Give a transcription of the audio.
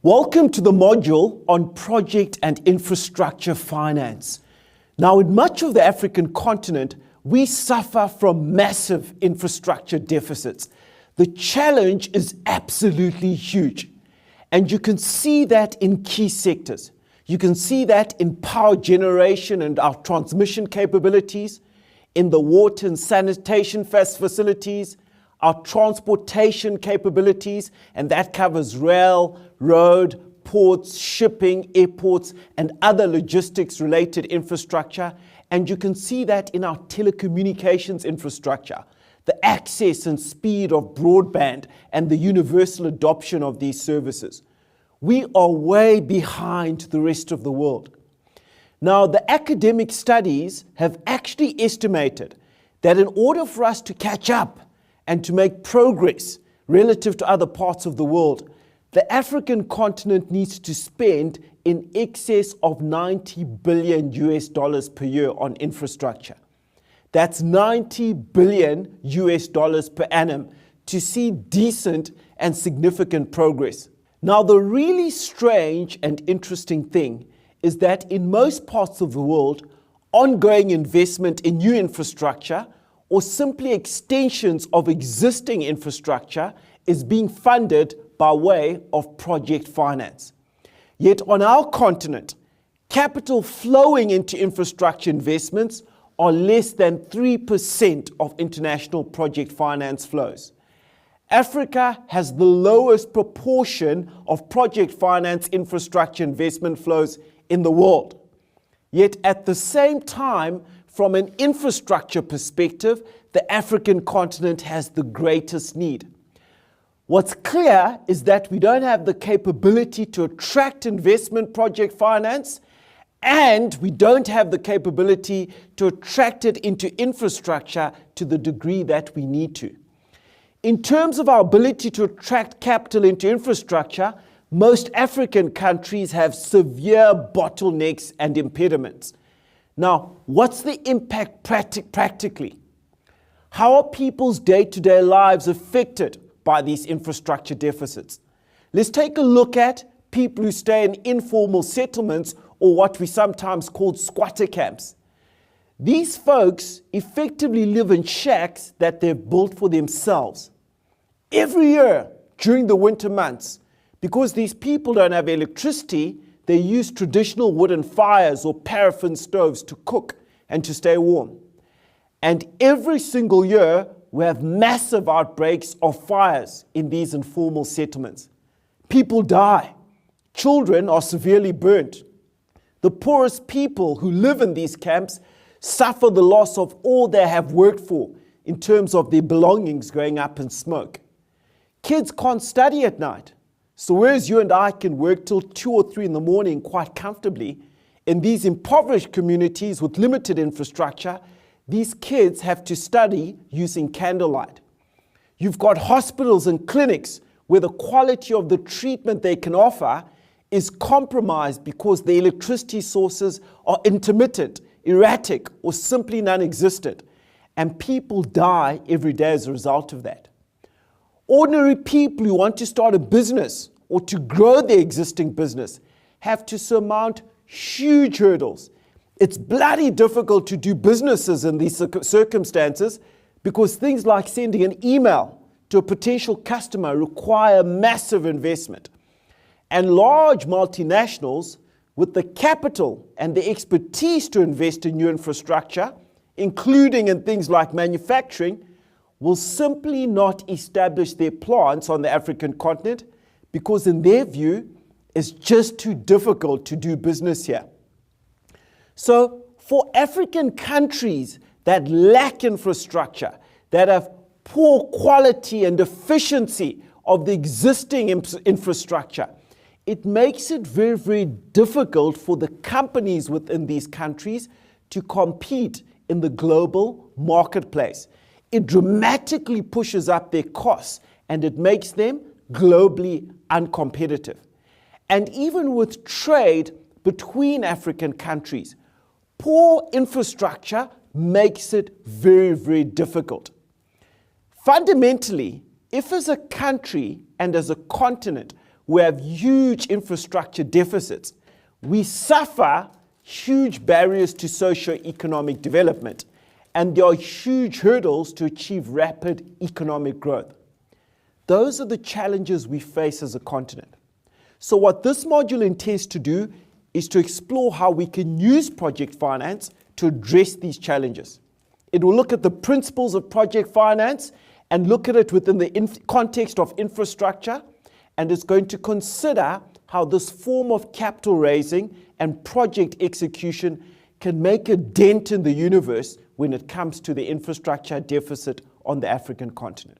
Welcome to the module on project and infrastructure finance. Now, in much of the African continent, we suffer from massive infrastructure deficits. The challenge is absolutely huge. And you can see that in key sectors. You can see that in power generation and our transmission capabilities, in the water and sanitation facilities, our transportation capabilities, and that covers rail, road, ports, shipping, airports, and other logistics-related infrastructure. And you can see that in our telecommunications infrastructure, the access and speed of broadband and the universal adoption of these services. We are way behind the rest of the world. Now, the academic studies have actually estimated that in order for us to catch up and to make progress relative to other parts of the world, the African continent needs to spend in excess of $90 billion per year on infrastructure. That's $90 billion per annum to see decent and significant progress. Now, the really strange and interesting thing is that in most parts of the world, ongoing investment in new infrastructure or simply extensions of existing infrastructure is being funded by way of project finance. Yet on our continent, capital flowing into infrastructure investments are less than 3% of international project finance flows. Africa has the lowest proportion of project finance infrastructure investment flows in the world. Yet at the same time, from an infrastructure perspective, the African continent has the greatest need. What's clear is that we don't have the capability to attract investment project finance, and we don't have the capability to attract it into infrastructure to the degree that we need to. In terms of our ability to attract capital into infrastructure, most African countries have severe bottlenecks and impediments. Now, what's the impact practically? How are people's day-to-day lives affected by these infrastructure deficits? Let's take a look at people who stay in informal settlements or what we sometimes call squatter camps. These folks effectively live in shacks that they've built for themselves. Every year during the winter months, because these people don't have electricity, they use traditional wooden fires or paraffin stoves to cook and to stay warm. And every single year, we have massive outbreaks of fires in these informal settlements. People die. Children are severely burnt. The poorest people who live in these camps suffer the loss of all they have worked for in terms of their belongings going up in smoke. Kids can't study at night. So whereas you and I can work till 2 or 3 in the morning quite comfortably, in these impoverished communities with limited infrastructure, these kids have to study using candlelight. You've got hospitals and clinics where the quality of the treatment they can offer is compromised because the electricity sources are intermittent, erratic, or simply non-existent. And people die every day as a result of that. Ordinary people who want to start a business or to grow their existing business have to surmount huge hurdles. It's bloody difficult to do businesses in these circumstances because things like sending an email to a potential customer require massive investment. And large multinationals with the capital and the expertise to invest in new infrastructure, including in things like manufacturing, will simply not establish their plants on the African continent because in their view, it's just too difficult to do business here. So for African countries that lack infrastructure, that have poor quality and efficiency of the existing infrastructure, it makes it very, very difficult for the companies within these countries to compete in the global marketplace. It dramatically pushes up their costs and it makes them globally uncompetitive. And even with trade between African countries, poor infrastructure makes it very, very difficult. Fundamentally, if as a country and as a continent who have huge infrastructure deficits. We suffer huge barriers to socio-economic development, and there are huge hurdles to achieve rapid economic growth. Those are the challenges we face as a continent. So what this module intends to do is to explore how we can use project finance to address these challenges. It will look at the principles of project finance and look at it within the context of infrastructure, and it's going to consider how this form of capital raising and project execution can make a dent in the universe when it comes to the infrastructure deficit on the African continent.